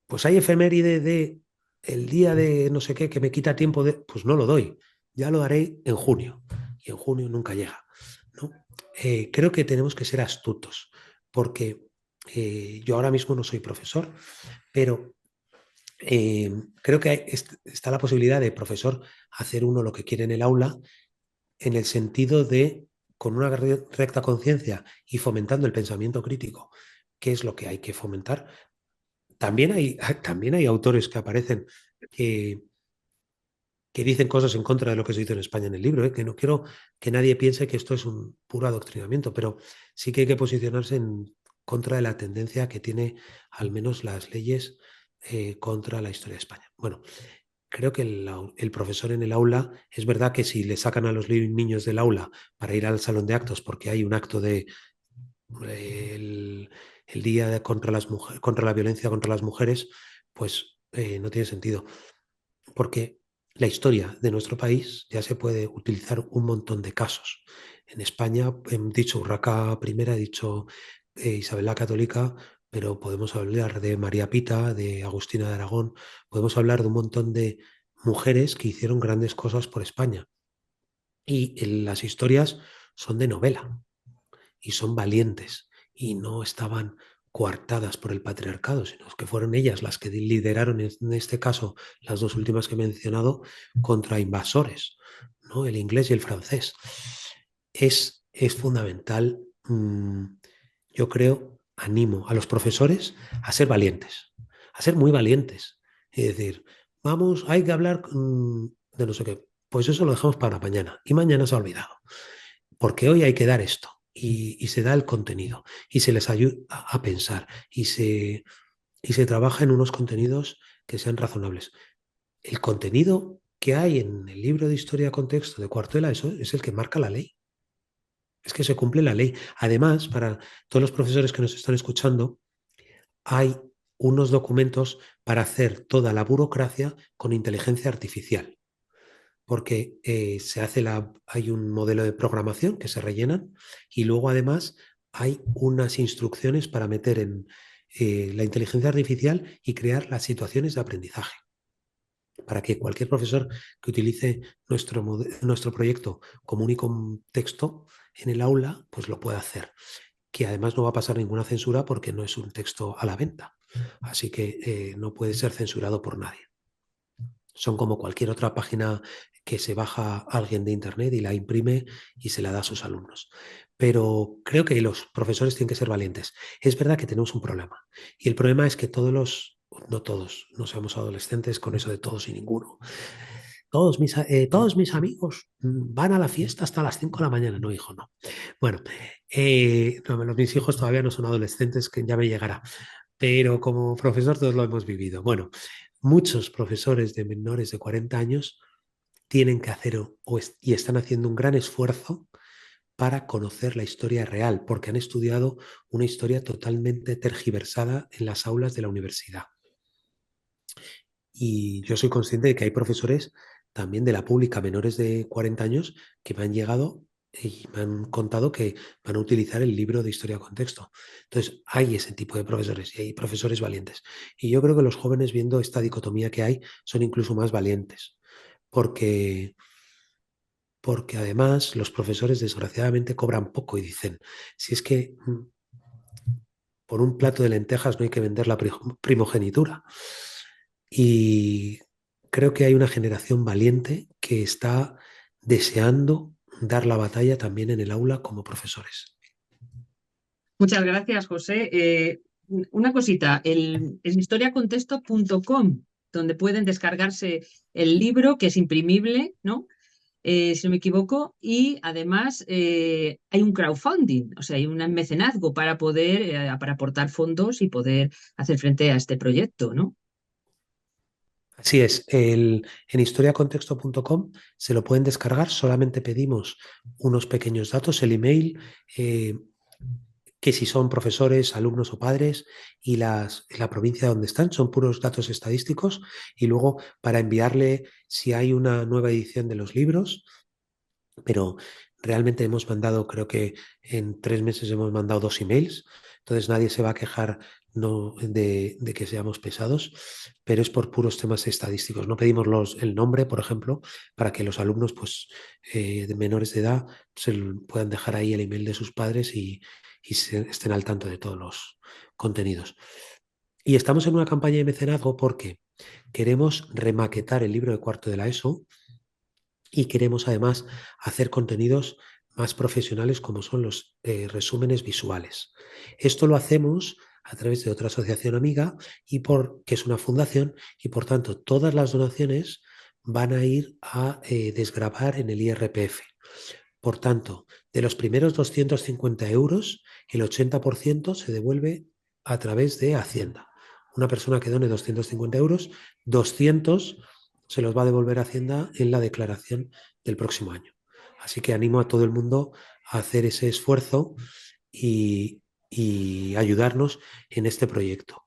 pues hay efeméride de el día de no sé qué que me quita tiempo de... Pues no lo doy, ya lo daré en junio y en junio nunca llega, ¿no? Creo que tenemos que ser astutos porque yo ahora mismo no soy profesor, pero creo que está la posibilidad de profesor hacer uno lo que quiere en el aula en el sentido de, con una recta conciencia y fomentando el pensamiento crítico, que es lo que hay que fomentar. También hay autores que aparecen que dicen cosas en contra de lo que se dice en España en el libro, que no quiero que nadie piense que esto es un puro adoctrinamiento, pero sí que hay que posicionarse en contra de la tendencia que tiene al menos las leyes contra la historia de España. Bueno, creo que el profesor en el aula, es verdad que si le sacan a los niños del aula para ir al salón de actos porque hay un acto de el día contra la violencia contra las mujeres, pues no tiene sentido. Porque la historia de nuestro país ya se puede utilizar un montón de casos. En España he dicho Urraca I, he dicho Isabel la Católica, pero podemos hablar de María Pita, de Agustina de Aragón, podemos hablar de un montón de mujeres que hicieron grandes cosas por España. Y las historias son de novela y son valientes y no estaban coartadas por el patriarcado, sino que fueron ellas las que lideraron, en este caso, las dos últimas que he mencionado, contra invasores, ¿no? El inglés y el francés. Es fundamental, yo creo, animo a los profesores a ser valientes, a ser muy valientes. Es decir, vamos, hay que hablar de no sé qué. Pues eso lo dejamos para mañana y mañana se ha olvidado. Porque hoy hay que dar esto y se da el contenido y se les ayuda a pensar y se trabaja en unos contenidos que sean razonables. El contenido que hay en el libro de historia de contexto de cuarto de la ESO es el que marca la ley. Es que se cumple la ley. Además, para todos los profesores que nos están escuchando, hay unos documentos para hacer toda la burocracia con inteligencia artificial. Porque hay un modelo de programación que se rellenan y luego además hay unas instrucciones para meter en la inteligencia artificial y crear las situaciones de aprendizaje. Para que cualquier profesor que utilice nuestro proyecto como único texto en el aula, pues lo pueda hacer. Que además no va a pasar ninguna censura porque no es un texto a la venta. Así que no puede ser censurado por nadie. Son como cualquier otra página que se baja alguien de internet y la imprime y se la da a sus alumnos. Pero creo que los profesores tienen que ser valientes. Es verdad que tenemos un problema. Y el problema es que no todos, no seamos adolescentes con eso de todos y ninguno. Todos mis amigos van a la fiesta hasta las 5 de la mañana. No, hijo, no. Bueno, mis hijos todavía no son adolescentes, que ya me llegará. Pero como profesor todos lo hemos vivido. Bueno, muchos profesores de menores de 40 años tienen que hacer y están haciendo un gran esfuerzo para conocer la historia real, porque han estudiado una historia totalmente tergiversada en las aulas de la universidad. Y yo soy consciente de que hay profesores también de la pública menores de 40 años que me han llegado y me han contado que van a utilizar el libro de historia contexto. Entonces, hay ese tipo de profesores y hay profesores valientes. Y yo creo que los jóvenes, viendo esta dicotomía que hay, son incluso más valientes, porque además los profesores desgraciadamente cobran poco y dicen, si es que por un plato de lentejas no hay que vender la primogenitura. Y creo que hay una generación valiente que está deseando dar la batalla también en el aula como profesores. Muchas gracias, José. Una cosita, el historiacontexto.com, donde pueden descargarse el libro, que es imprimible, ¿no? Si no me equivoco, y además hay un crowdfunding, o sea, hay un mecenazgo para poder para aportar fondos y poder hacer frente a este proyecto, ¿no? Así es, en historiacontexto.com se lo pueden descargar, solamente pedimos unos pequeños datos, el email, que si son profesores, alumnos o padres y la provincia donde están, son puros datos estadísticos, y luego para enviarle si hay una nueva edición de los libros, pero realmente hemos mandado, creo que en 3 meses hemos mandado 2 emails, entonces nadie se va a quejar de que seamos pesados, pero es por puros temas estadísticos. No pedimos el nombre, por ejemplo, para que los alumnos de menores de edad puedan dejar ahí el email de sus padres y estén al tanto de todos los contenidos. Y estamos en una campaña de mecenazgo porque queremos remaquetar el libro de cuarto de la ESO y queremos además hacer contenidos más profesionales como son los resúmenes visuales. Esto lo hacemos a través de otra asociación amiga que es una fundación, y por tanto todas las donaciones van a ir a desgravar en el IRPF. Por tanto, de los primeros 250 euros, el 80% se devuelve a través de Hacienda. Una persona que done 250 euros, 200 se los va a devolver a Hacienda en la declaración del próximo año. Así que animo a todo el mundo a hacer ese esfuerzo y ayudarnos en este proyecto.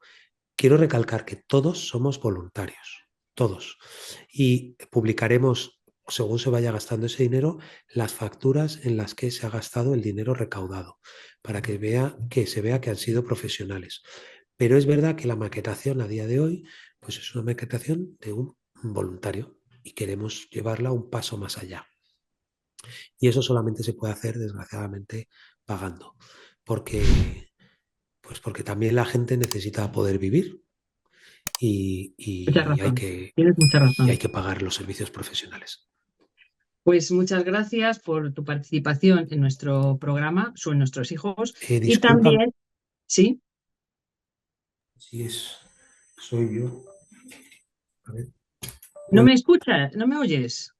Quiero recalcar que todos somos voluntarios, todos. Y publicaremos, según se vaya gastando ese dinero, las facturas en las que se ha gastado el dinero recaudado, para que se vea que han sido profesionales. Pero es verdad que la maquetación a día de hoy, pues es una maquetación de un voluntario. y queremos llevarla un paso más allá. Y eso solamente se puede hacer, desgraciadamente, pagando, porque, pues porque también la gente necesita poder vivir y, Mucha y hay razón. que, Tienes mucha y hay razón. que pagar los servicios profesionales. Pues muchas gracias por tu participación en nuestro programa, Son nuestros hijos. Y Disculpa, también, sí, si soy yo. A ver, ¿no me escuchas? ¿No me oyes?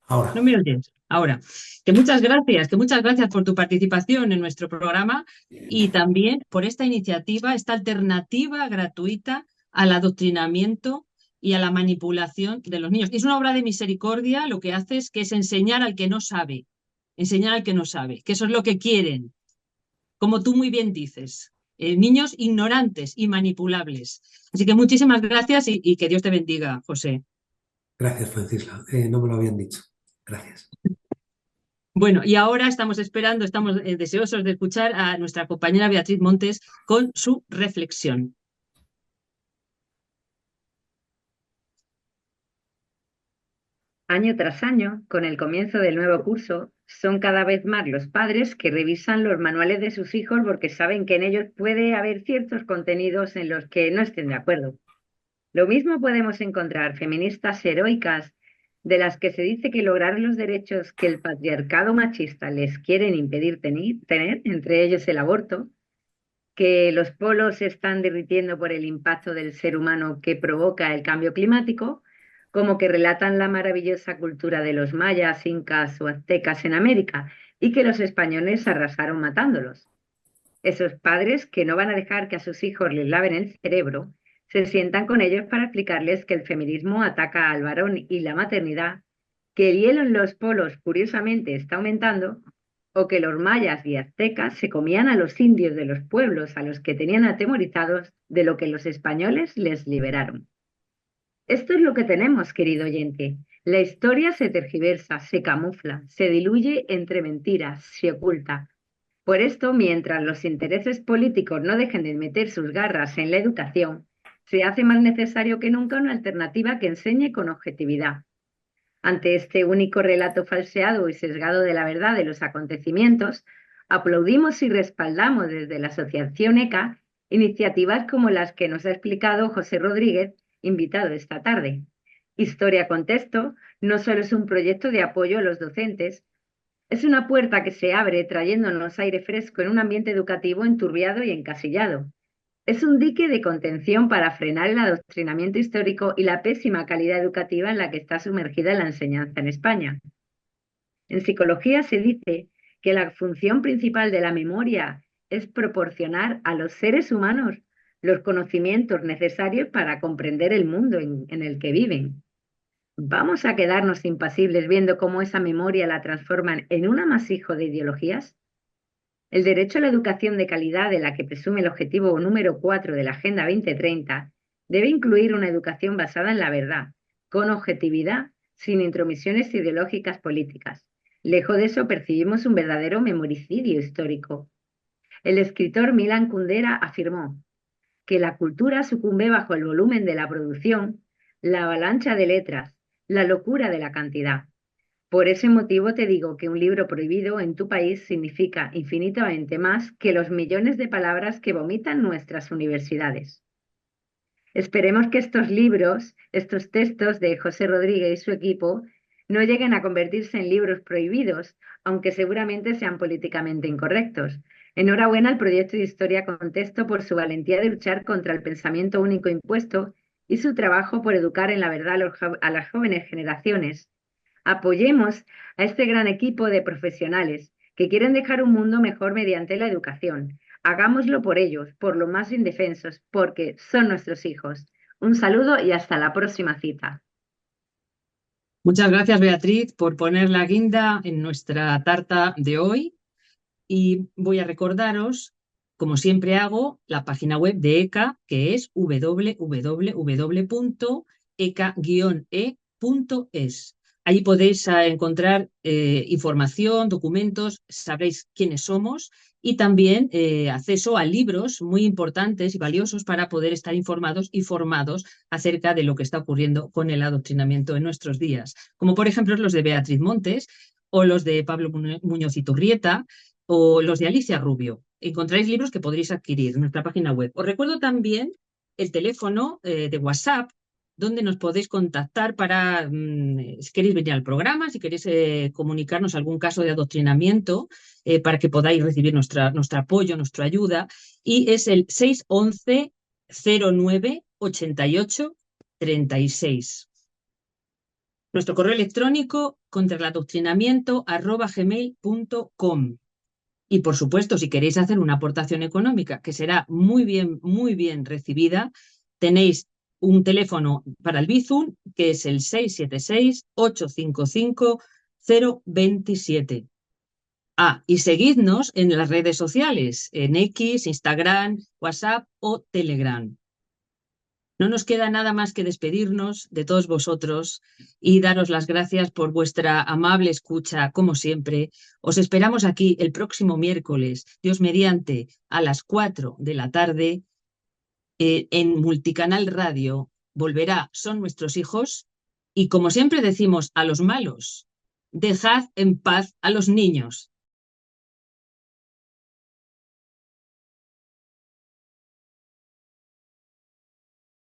ahora. ¿No me oyes? Ahora, que muchas gracias por tu participación en nuestro programa y también por esta iniciativa, esta alternativa gratuita al adoctrinamiento y a la manipulación de los niños. Es una obra de misericordia, lo que hace es que es enseñar al que no sabe, enseñar al que no sabe, que eso es lo que quieren, como tú muy bien dices, niños ignorantes y manipulables. Así que muchísimas gracias y que Dios te bendiga, José. Gracias, Francisca. No me lo habían dicho. Gracias. Bueno, y ahora estamos esperando, estamos deseosos de escuchar a nuestra compañera Beatriz Montes con su reflexión. Año tras año, con el comienzo del nuevo curso, son cada vez más los padres que revisan los manuales de sus hijos porque saben que en ellos puede haber ciertos contenidos en los que no estén de acuerdo. Lo mismo podemos encontrar feministas heroicas de las que se dice que lograr los derechos que el patriarcado machista les quieren impedir tener, entre ellos el aborto, que los polos se están derritiendo por el impacto del ser humano que provoca el cambio climático, como que relatan la maravillosa cultura de los mayas, incas o aztecas en América y que los españoles arrasaron matándolos. Esos padres que no van a dejar que a sus hijos les laven el cerebro, se sientan con ellos para explicarles que el feminismo ataca al varón y la maternidad, que el hielo en los polos curiosamente está aumentando, o que los mayas y aztecas se comían a los indios de los pueblos a los que tenían atemorizados de lo que los españoles les liberaron. Esto es lo que tenemos, querido oyente. La historia se tergiversa, se camufla, se diluye entre mentiras, se oculta. Por esto, mientras los intereses políticos no dejen de meter sus garras en la educación, se hace más necesario que nunca una alternativa que enseñe con objetividad. Ante este único relato falseado y sesgado de la verdad de los acontecimientos, aplaudimos y respaldamos desde la Asociación ECA iniciativas como las que nos ha explicado José Rodríguez, invitado esta tarde. Historia con Texto no solo es un proyecto de apoyo a los docentes, es una puerta que se abre trayéndonos aire fresco en un ambiente educativo enturbiado y encasillado. Es un dique de contención para frenar el adoctrinamiento histórico y la pésima calidad educativa en la que está sumergida la enseñanza en España. En psicología se dice que la función principal de la memoria es proporcionar a los seres humanos los conocimientos necesarios para comprender el mundo en el que viven. ¿Vamos a quedarnos impasibles viendo cómo esa memoria la transforman en un amasijo de ideologías? El derecho a la educación de calidad, de la que presume el objetivo número 4 de la Agenda 2030, debe incluir una educación basada en la verdad, con objetividad, sin intromisiones ideológicas políticas. Lejos de eso, percibimos un verdadero memoricidio histórico. El escritor Milan Kundera afirmó que la cultura sucumbe bajo el volumen de la producción, la avalancha de letras, la locura de la cantidad. Por ese motivo te digo que un libro prohibido en tu país significa infinitamente más que los millones de palabras que vomitan nuestras universidades. Esperemos que estos libros, estos textos de José Rodríguez y su equipo, no lleguen a convertirse en libros prohibidos, aunque seguramente sean políticamente incorrectos. Enhorabuena al proyecto de Historia con Texto por su valentía de luchar contra el pensamiento único impuesto y su trabajo por educar en la verdad a las jóvenes generaciones. Apoyemos a este gran equipo de profesionales que quieren dejar un mundo mejor mediante la educación. Hagámoslo por ellos, por los más indefensos, porque son nuestros hijos. Un saludo y hasta la próxima cita. Muchas gracias, Beatriz, por poner la guinda en nuestra tarta de hoy. Y voy a recordaros, como siempre hago, la página web de ECA, que es www.eca-e.es. Allí podéis encontrar información, documentos, sabréis quiénes somos y también acceso a libros muy importantes y valiosos para poder estar informados y formados acerca de lo que está ocurriendo con el adoctrinamiento en nuestros días, como por ejemplo los de Beatriz Montes o los de Pablo Muñoz Iturrieta o los de Alicia Rubio. Encontráis libros que podréis adquirir en nuestra página web. Os recuerdo también el teléfono de WhatsApp, donde nos podéis contactar para, si queréis venir al programa, si queréis comunicarnos algún caso de adoctrinamiento, para que podáis recibir nuestro apoyo, nuestra ayuda, y es el 611 09 88 36. Nuestro correo electrónico contraeladoctrinamiento@gmail.com. Y por supuesto, si queréis hacer una aportación económica, que será muy bien recibida, tenéis un teléfono para el Bizum, que es el 676-855-027. Y seguidnos en las redes sociales, en X, Instagram, WhatsApp o Telegram. No nos queda nada más que despedirnos de todos vosotros y daros las gracias por vuestra amable escucha, como siempre. Os esperamos aquí el próximo miércoles, Dios mediante, a las 4 de la tarde, en Multicanal Radio. Volverá Son Nuestros Hijos, y como siempre decimos a los malos, dejad en paz a los niños.